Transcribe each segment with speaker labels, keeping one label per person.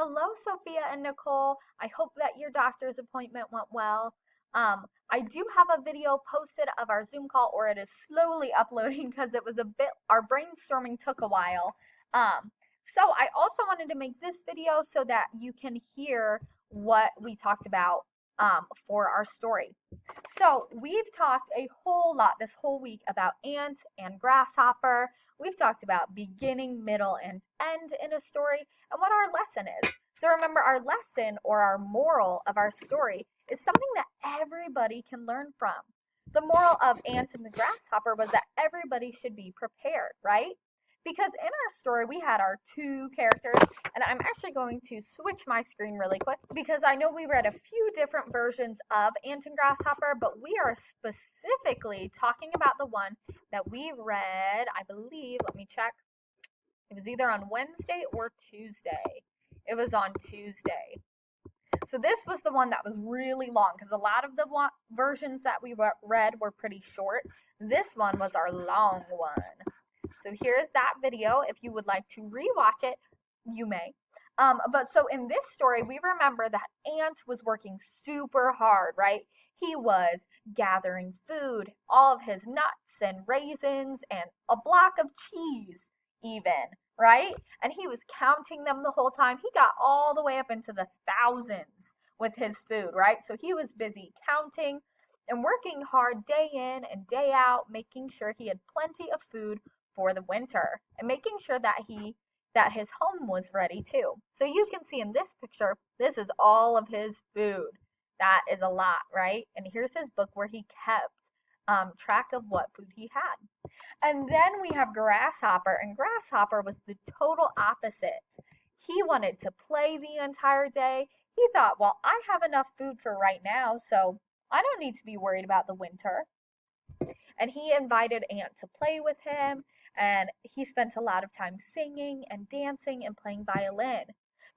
Speaker 1: Hello, Sophia and Nicole. I hope that your doctor's appointment went well. I do have a video posted of our Zoom call, or it is slowly uploading because it was our brainstorming took a while. So I also wanted to make this video so that you can hear what we talked about for our story. So we've talked a whole lot this whole week about ant and grasshopper. We've talked about beginning, middle, and end in a story and what our lesson is. So remember, our lesson or our moral of our story is something that everybody can learn from. The moral of Ant and the Grasshopper was that everybody should be prepared, right? Because in our story, we had our two characters, and I'm actually going to switch my screen really quick because I know we read a few different versions of Ant and Grasshopper, but we are specifically talking about the one that we read, I believe, let me check. It was either on Wednesday or Tuesday. It was on Tuesday. So this was the one that was really long because a lot of the versions that we read were pretty short. This one was our long one. So here's that video. If you would like to rewatch it, you may. But so in this story, we remember that Ant was working super hard, right? He was gathering food, all of his nuts and raisins and a block of cheese even, right? And he was counting them the whole time. He got all the way up into the thousands with his food, right? So he was busy counting and working hard day in and day out, making sure he had plenty of food for the winter and making sure that his home was ready too. So you can see in this picture, this is all of his food. That is a lot, right? And here's his book where he kept track of what food he had. And then we have Grasshopper, and Grasshopper was the total opposite. He wanted to play the entire day. He thought, well, I have enough food for right now, so I don't need to be worried about the winter. And he invited Ant to play with him, and he spent a lot of time singing and dancing and playing violin.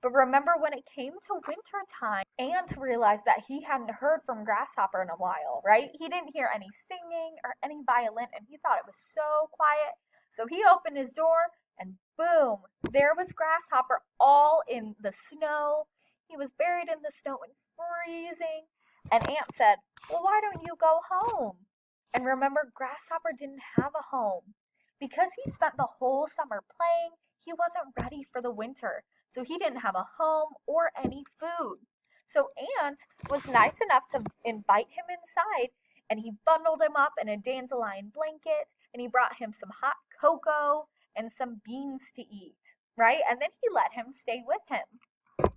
Speaker 1: But remember, when it came to winter time, Ant realized that he hadn't heard from Grasshopper in a while, right? He didn't hear any singing or any violin, and he thought it was so quiet. So he opened his door, and boom, there was Grasshopper all in the snow. He was buried in the snow and freezing. And Ant said, well, why don't you go home? And remember, Grasshopper didn't have a home. Because he spent the whole summer playing, he wasn't ready for the winter. So he didn't have a home or any food. So Ant was nice enough to invite him inside, and he bundled him up in a dandelion blanket, and he brought him some hot cocoa and some beans to eat, right? And then he let him stay with him.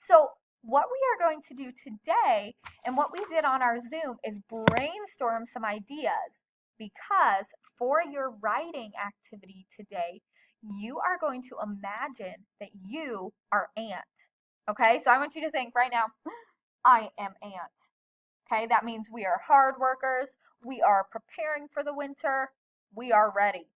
Speaker 1: So what we are going to do today and what we did on our Zoom is brainstorm some ideas, because for your writing activity today, you are going to imagine that you are Ant. Okay, so I want you to think right now, I am Ant. Okay, that means we are hard workers, we are preparing for the winter, we are ready.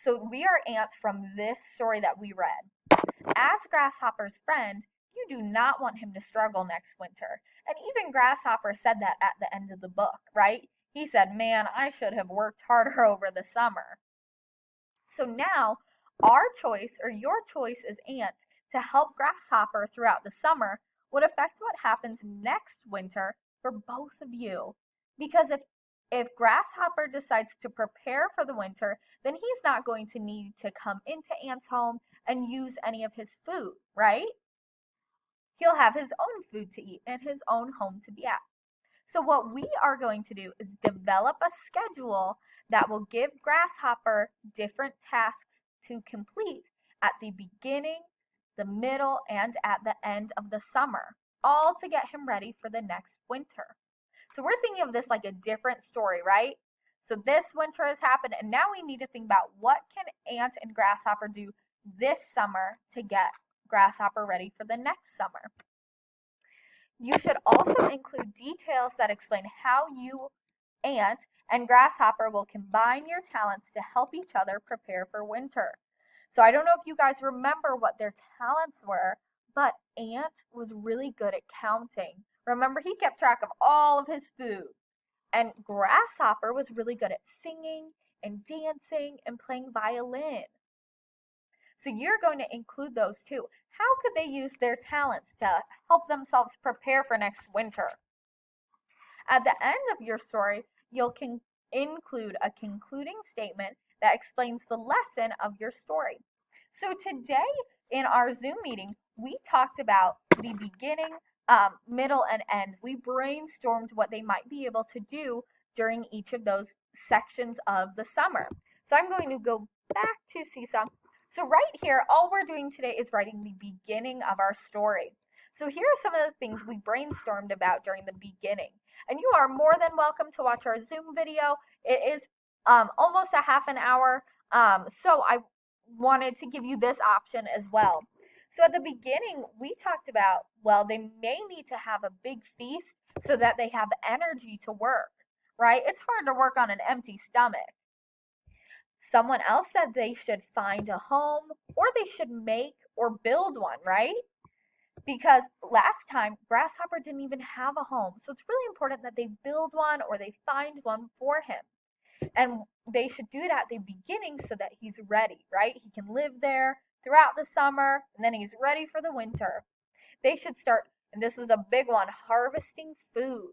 Speaker 1: So we are Ants from this story that we read. As Grasshopper's friend, you do not want him to struggle next winter. And even Grasshopper said that at the end of the book, right? He said, man, I should have worked harder over the summer. So now, our choice or your choice as Ant to help Grasshopper throughout the summer would affect what happens next winter for both of you. Because if Grasshopper decides to prepare for the winter, then he's not going to need to come into Ant's home and use any of his food, right? He'll have his own food to eat and his own home to be at. So what we are going to do is develop a schedule that will give Grasshopper different tasks to complete at the beginning, the middle, and at the end of the summer, all to get him ready for the next winter. So we're thinking of this like a different story, right? So this winter has happened, and now we need to think about what can Ant and Grasshopper do this summer to get Grasshopper ready for the next summer. You should also include details that explain how you, Ant, and Grasshopper will combine your talents to help each other prepare for winter. So I don't know if you guys remember what their talents were, but Ant was really good at counting. Remember, he kept track of all of his food. And Grasshopper was really good at singing and dancing and playing violin. So you're going to include those too. How could they use their talents to help themselves prepare for next winter? At the end of your story, you'll include a concluding statement that explains the lesson of your story. So today in our Zoom meeting, we talked about the beginning, middle, and end. We brainstormed what they might be able to do during each of those sections of the summer. So I'm going to go back to Seesaw. So right here, all we're doing today is writing the beginning of our story. So here are some of the things we brainstormed about during the beginning. And you are more than welcome to watch our Zoom video. It is almost a half an hour, so I wanted to give you this option as well. So at the beginning, we talked about, well, they may need to have a big feast so that they have energy to work, right? It's hard to work on an empty stomach. Someone else said they should find a home, or they should make or build one, right? Because last time, Grasshopper didn't even have a home. So it's really important that they build one or they find one for him. And they should do it at the beginning so that he's ready, right? He can live there throughout the summer, and then he's ready for the winter. They should start, and this was a big one, harvesting food.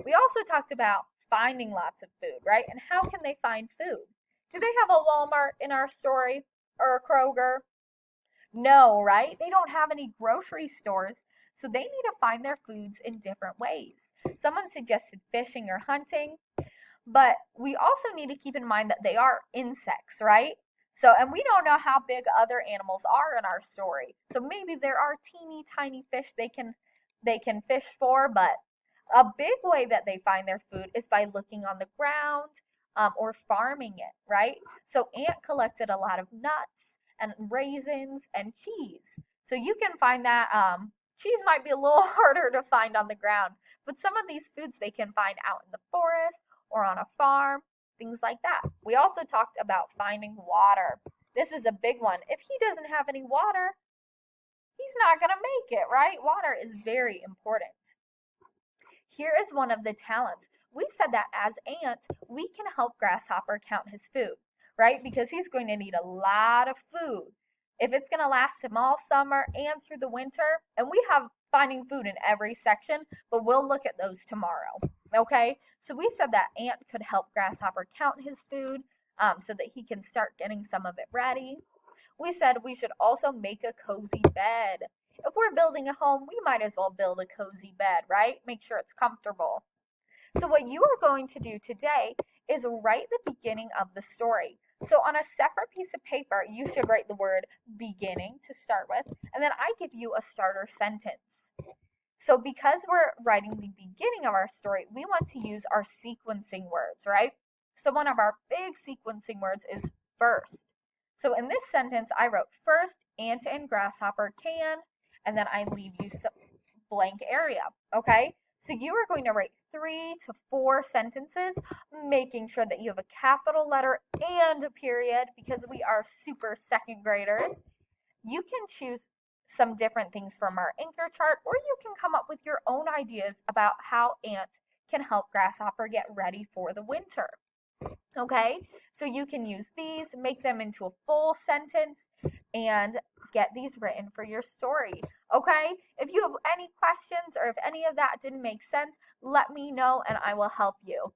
Speaker 1: We also talked about finding lots of food, right? And how can they find food? Do they have a Walmart in our story or a Kroger? No, right? They don't have any grocery stores, so they need to find their foods in different ways. Someone suggested fishing or hunting, but we also need to keep in mind that they are insects, right? So, and we don't know how big other animals are in our story. So maybe there are teeny tiny fish they can fish for, but a big way that they find their food is by looking on the ground, or farming it, right? So Ant collected a lot of nuts and raisins and cheese. So you can find that cheese might be a little harder to find on the ground, but some of these foods they can find out in the forest or on a farm, things like that. We also talked about finding water. This is a big one. If he doesn't have any water, he's not going to make it, right? Water is very important. Here is one of the talents. We said that as Ant, we can help Grasshopper count his food, right? Because he's going to need a lot of food. If it's going to last him all summer and through the winter, and we have finding food in every section, but we'll look at those tomorrow, okay? So we said that Ant could help Grasshopper count his food so that he can start getting some of it ready. We said we should also make a cozy bed. If we're building a home, we might as well build a cozy bed, right? Make sure it's comfortable. So what you are going to do today is write the beginning of the story. So on a separate piece of paper, you should write the word beginning to start with, and then I give you a starter sentence. So because we're writing the beginning of our story, we want to use our sequencing words, right? So one of our big sequencing words is first. So in this sentence, I wrote first, Ant and Grasshopper can, and then I leave you some blank area, okay? So you are going to write 3 to 4 sentences, making sure that you have a capital letter and a period because we are super second graders. You can choose some different things from our anchor chart, or you can come up with your own ideas about how Ant can help Grasshopper get ready for the winter. Okay, so you can use these, make them into a full sentence, and get these written for your story. Okay, if you have any questions or if any of that didn't make sense, let me know and I will help you.